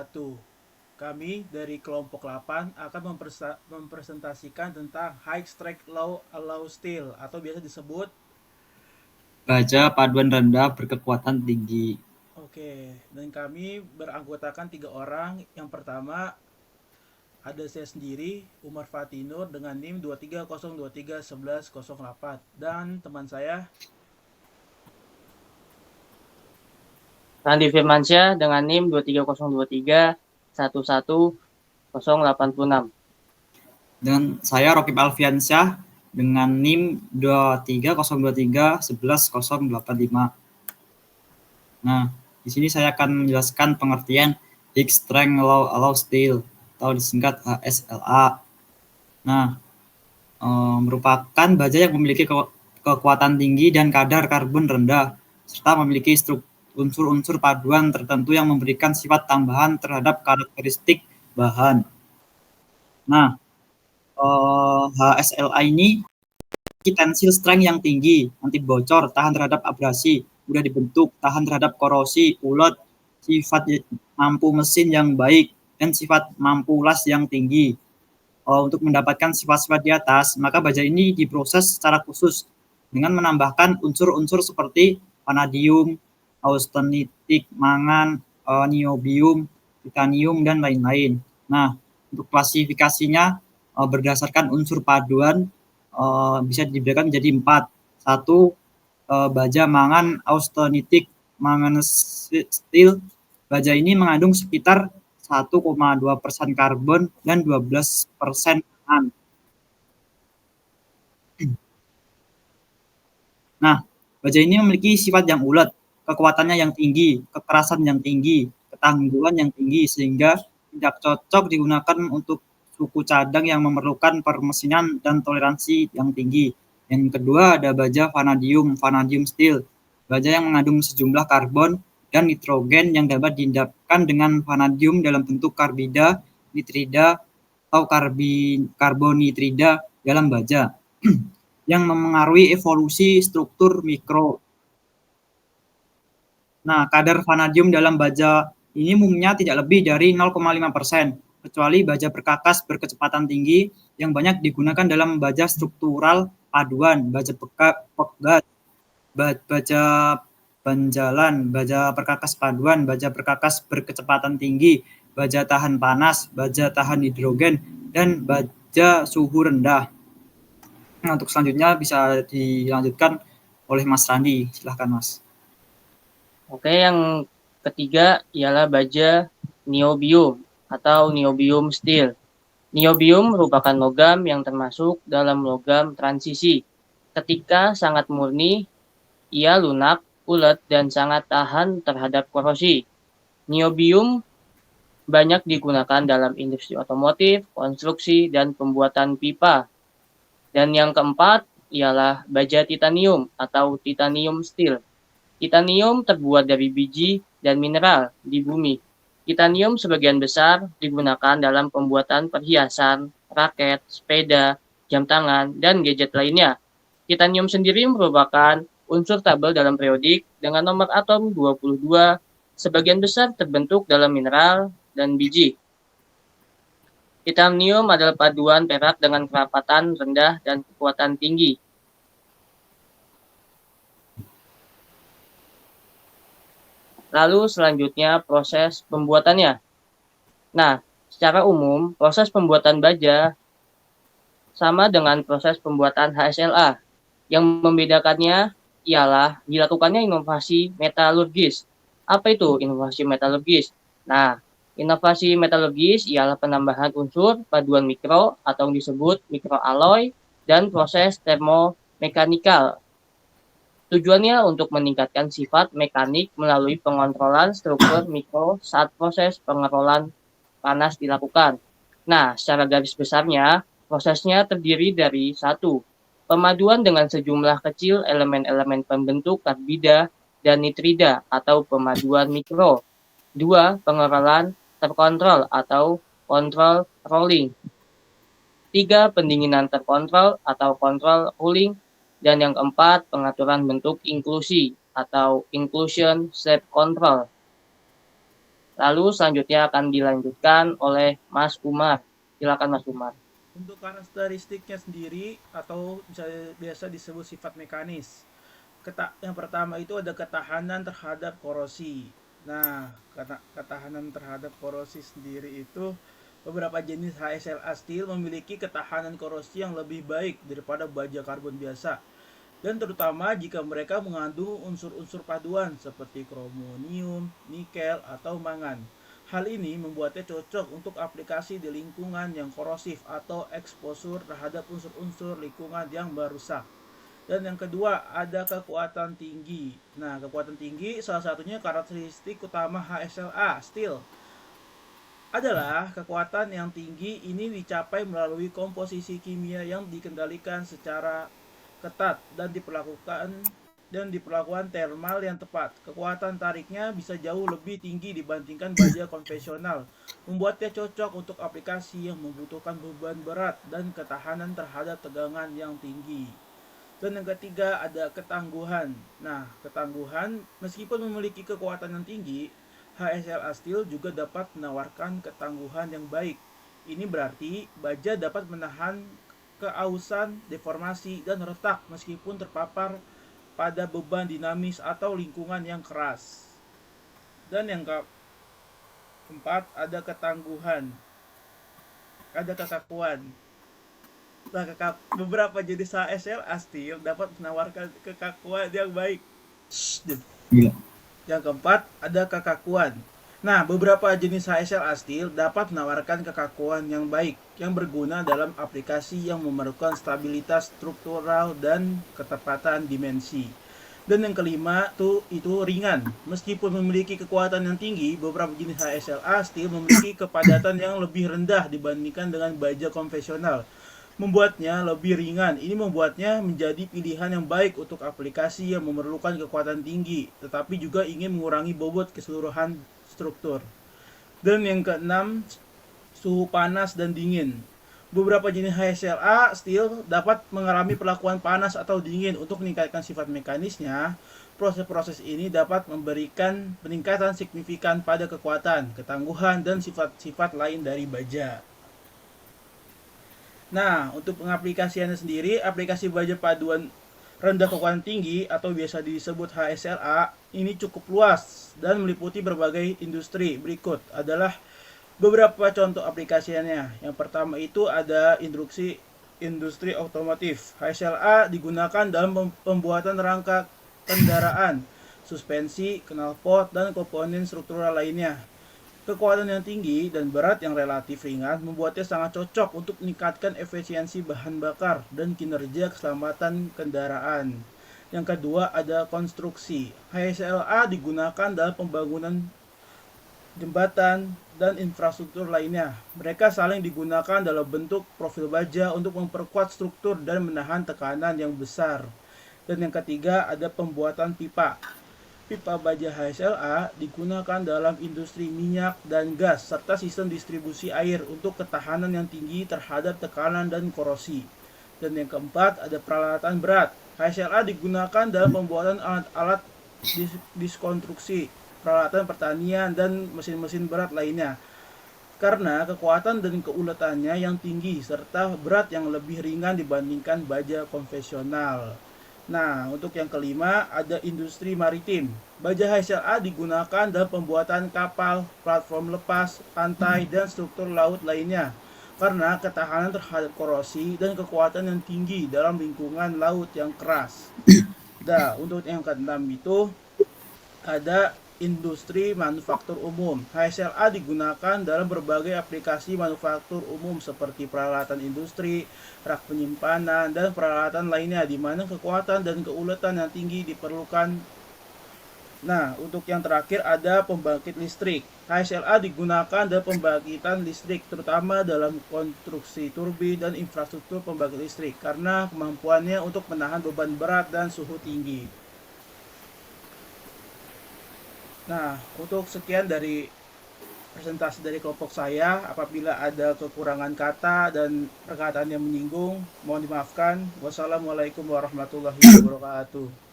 Satu, kami dari kelompok 8 akan mempresentasikan tentang high strength low alloy steel atau biasa disebut. Baja paduan rendah berkekuatan tinggi. Oke, dan kami beranggotakan 3 orang. Yang pertama ada saya sendiri, Umar Fatinur dengan NIM 2302311008, dan teman saya. Randi Firmansyah dengan NIM 23023 11086. Dan saya Rokib Alfiansyah dengan NIM 2302311085. Nah, di sini saya akan menjelaskan pengertian High Strength Low Alloy Steel atau disingkat HSLA. Nah, merupakan baja yang memiliki kekuatan tinggi dan kadar karbon rendah, serta memiliki unsur-unsur paduan tertentu yang memberikan sifat tambahan terhadap karakteristik bahan. Nah, HSLA ini tensile strength yang tinggi, anti bocor, tahan terhadap abrasi, mudah dibentuk, tahan terhadap korosi, ulet, sifat mampu mesin yang baik, dan sifat mampu las yang tinggi. Untuk mendapatkan sifat-sifat di atas, maka baja ini diproses secara khusus dengan menambahkan unsur-unsur seperti vanadium, austenitik, mangan, niobium, titanium, dan lain-lain. Nah, untuk klasifikasinya berdasarkan unsur paduan bisa dibedakan menjadi 4. Satu, baja mangan austenitik manganese steel. Baja ini mengandung sekitar 1,2% karbon dan 12% mangan. Nah, baja ini memiliki sifat yang ulet, kekuatannya yang tinggi, kekerasan yang tinggi, ketangguhan yang tinggi, sehingga tidak cocok digunakan untuk suku cadang yang memerlukan permesinan dan toleransi yang tinggi. Yang kedua ada baja vanadium steel, baja yang mengandung sejumlah karbon dan nitrogen yang dapat diendapkan dengan vanadium dalam bentuk karbida, nitrida, atau karbonitrida dalam baja yang memengaruhi evolusi struktur mikro. Nah, kadar vanadium dalam baja ini umumnya tidak lebih dari 0,5%, kecuali baja perkakas berkecepatan tinggi yang banyak digunakan dalam baja struktural paduan, baja pegat, baja banjalan, baja perkakas paduan, baja perkakas berkecepatan tinggi, baja tahan panas, baja tahan hidrogen, dan baja suhu rendah. Nah, untuk selanjutnya bisa dilanjutkan oleh Mas Randi. Silahkan, Mas. Oke, yang ketiga ialah baja niobium atau niobium steel. Niobium merupakan logam yang termasuk dalam logam transisi. Ketika sangat murni, ia lunak, ulet, dan sangat tahan terhadap korosi. Niobium banyak digunakan dalam industri otomotif, konstruksi, dan pembuatan pipa. Dan yang keempat ialah baja titanium atau titanium steel. Titanium terbuat dari biji dan mineral di bumi. Titanium sebagian besar digunakan dalam pembuatan perhiasan, raket, sepeda, jam tangan, dan gadget lainnya. Titanium sendiri merupakan unsur tabel dalam periodik dengan nomor atom 22, sebagian besar terbentuk dalam mineral dan biji. Titanium adalah paduan perak dengan kerapatan rendah dan kekuatan tinggi. Lalu selanjutnya proses pembuatannya. Nah, secara umum proses pembuatan baja sama dengan proses pembuatan HSLA. Yang membedakannya ialah dilakukannya inovasi metalurgis. Apa itu inovasi metalurgis? Nah, inovasi metalurgis ialah penambahan unsur paduan mikro atau disebut mikroalloy dan proses termomekanikal. Tujuannya untuk meningkatkan sifat mekanik melalui pengontrolan struktur mikro saat proses pengerolan panas dilakukan. Nah, secara garis besarnya, prosesnya terdiri dari 1. Pemaduan dengan sejumlah kecil elemen-elemen pembentuk karbida dan nitrida atau pemaduan mikro. 2. Pengerolan terkontrol atau control rolling. 3. Pendinginan terkontrol atau control cooling. Dan yang keempat, pengaturan bentuk inklusi atau inclusion shape control. Lalu selanjutnya akan dilanjutkan oleh Mas Umar. Silakan Mas Umar. Untuk karakteristiknya sendiri atau biasa disebut sifat mekanis. Yang pertama itu ada ketahanan terhadap korosi. Nah, ketahanan terhadap korosi sendiri itu beberapa jenis HSLA steel memiliki ketahanan korosi yang lebih baik daripada baja karbon biasa. Dan terutama jika mereka mengandung unsur-unsur paduan seperti kromonium, nikel, atau mangan. Hal ini membuatnya cocok untuk aplikasi di lingkungan yang korosif atau eksposur terhadap unsur-unsur lingkungan yang merusak. Dan yang kedua, ada kekuatan tinggi. Nah, kekuatan tinggi salah satunya karakteristik utama HSLA steel adalah kekuatan yang tinggi ini dicapai melalui komposisi kimia yang dikendalikan secara ketat dan diperlakukan thermal yang tepat. Kekuatan tariknya bisa jauh lebih tinggi dibandingkan baja konvensional, membuatnya cocok untuk aplikasi yang membutuhkan beban berat dan ketahanan terhadap tegangan yang tinggi. Dan yang ketiga ada ketangguhan. Nah, ketangguhan meskipun memiliki kekuatan yang tinggi, HSLA Steel juga dapat menawarkan ketangguhan yang baik. Ini berarti baja dapat menahan keausan, deformasi, dan retak meskipun terpapar pada beban dinamis atau lingkungan yang keras. Dan yang keempat ada ketangguhan, ada kekakuan. Nah, beberapa jenis HSLA steel dapat menawarkan kekakuan yang baik. Iya. Yang keempat ada kekakuan. Nah, beberapa jenis HSLA steel dapat menawarkan kekakuan yang baik yang berguna dalam aplikasi yang memerlukan stabilitas struktural dan ketepatan dimensi. Dan yang kelima itu ringan. Meskipun memiliki kekuatan yang tinggi, beberapa jenis HSLA steel memiliki kepadatan yang lebih rendah dibandingkan dengan baja konvensional, membuatnya lebih ringan. Ini membuatnya menjadi pilihan yang baik untuk aplikasi yang memerlukan kekuatan tinggi, tetapi juga ingin mengurangi bobot keseluruhan struktur. Dan yang keenam, suhu panas dan dingin. Beberapa jenis HSLA steel dapat mengalami perlakuan panas atau dingin. Untuk meningkatkan sifat mekanisnya, proses-proses ini dapat memberikan peningkatan signifikan pada kekuatan, ketangguhan, dan sifat-sifat lain dari baja. Nah, untuk pengaplikasiannya sendiri, aplikasi baja paduan rendah kekuatan tinggi atau biasa disebut HSLA ini cukup luas dan meliputi berbagai industri. Berikut adalah beberapa contoh aplikasiannya. Yang pertama itu ada industri otomotif. HSLA digunakan dalam pembuatan rangka kendaraan, suspensi, knalpot, dan komponen struktural lainnya. Kekuatan yang tinggi dan berat yang relatif ringan membuatnya sangat cocok untuk meningkatkan efisiensi bahan bakar dan kinerja keselamatan kendaraan. Yang kedua ada konstruksi. HSLA digunakan dalam pembangunan jembatan dan infrastruktur lainnya. Mereka saling digunakan dalam bentuk profil baja untuk memperkuat struktur dan menahan tekanan yang besar. Dan yang ketiga ada pembuatan pipa. Pipa baja HSLA digunakan dalam industri minyak dan gas serta sistem distribusi air untuk ketahanan yang tinggi terhadap tekanan dan korosi. Dan yang keempat ada peralatan berat. HSLA digunakan dalam pembuatan alat-alat diskonstruksi, peralatan pertanian, dan mesin-mesin berat lainnya. Karena kekuatan dan keuletannya yang tinggi serta berat yang lebih ringan dibandingkan baja konvensional. Nah, untuk yang kelima ada industri maritim. Baja HSLA digunakan dalam pembuatan kapal, platform lepas, pantai, dan struktur laut lainnya. Karena ketahanan terhadap korosi dan kekuatan yang tinggi dalam lingkungan laut yang keras. Nah, untuk yang keenam itu ada industri manufaktur umum. HSLA digunakan dalam berbagai aplikasi manufaktur umum seperti peralatan industri, rak penyimpanan, dan peralatan lainnya di mana kekuatan dan keuletan yang tinggi diperlukan. Nah, untuk yang terakhir ada pembangkit listrik. HSLA digunakan dalam pembangkitan listrik, terutama dalam konstruksi turbin dan infrastruktur pembangkit listrik, karena kemampuannya untuk menahan beban berat dan suhu tinggi. Nah, untuk sekian dari presentasi dari kelompok saya. Apabila ada kekurangan kata dan perkataan yang menyinggung, mohon dimaafkan. Wassalamualaikum warahmatullahi wabarakatuh.